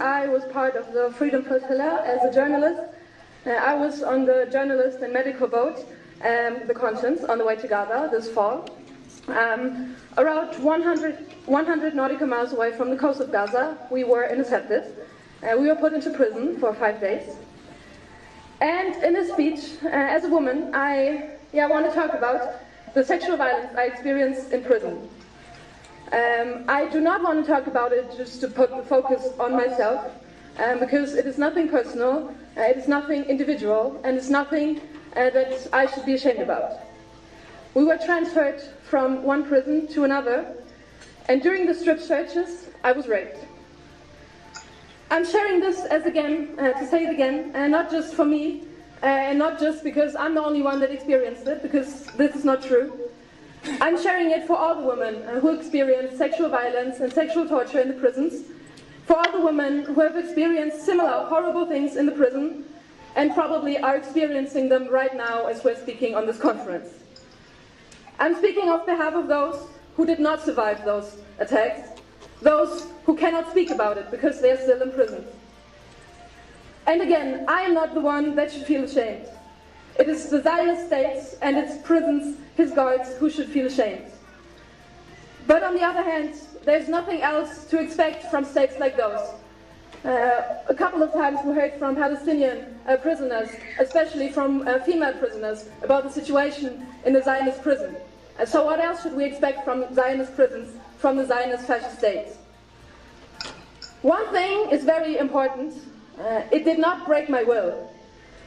I was part of the Freedom Flotilla as a journalist. I was on the journalist and medical boat, the Conscience, on the way to Gaza this fall. Around 100 nautical miles away from the coast of Gaza, we were intercepted. We were put into prison for 5 days. And in a speech, as a woman, I want to talk about the sexual violence I experienced in prison. I do not want to talk about it just to put the focus on myself, because it is nothing personal, it is nothing individual, and it's nothing that I should be ashamed about. We were transferred from one prison to another, and during the strip searches, I was raped. I'm sharing this to say it again, and not just for me, and not just because I'm the only one that experienced it, because this is not true. I'm sharing it for all the women who experience sexual violence and sexual torture in the prisons, for all the women who have experienced similar horrible things in the prison, and probably are experiencing them right now as we're speaking on this conference. I'm speaking on behalf of those who did not survive those attacks, those who cannot speak about it because they're still in prison. And again, I am not the one that should feel ashamed. It is the Zionist states and its prisons, his guards, who should feel ashamed. But on the other hand, there's nothing else to expect from states like those. A couple of times we heard from Palestinian prisoners, especially from female prisoners, about the situation in the Zionist prison. So what else should we expect from Zionist prisons, from the Zionist fascist states? One thing is very important. It did not break my will.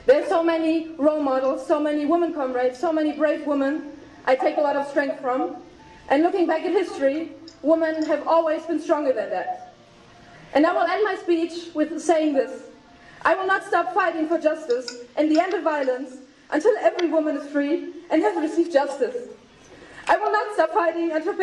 There are so many role models, so many women comrades, so many brave women I take a lot of strength from. And looking back at history, women have always been stronger than that. And I will end my speech with saying this. I will not stop fighting for justice and the end of violence until every woman is free and has received justice. I will not stop fighting until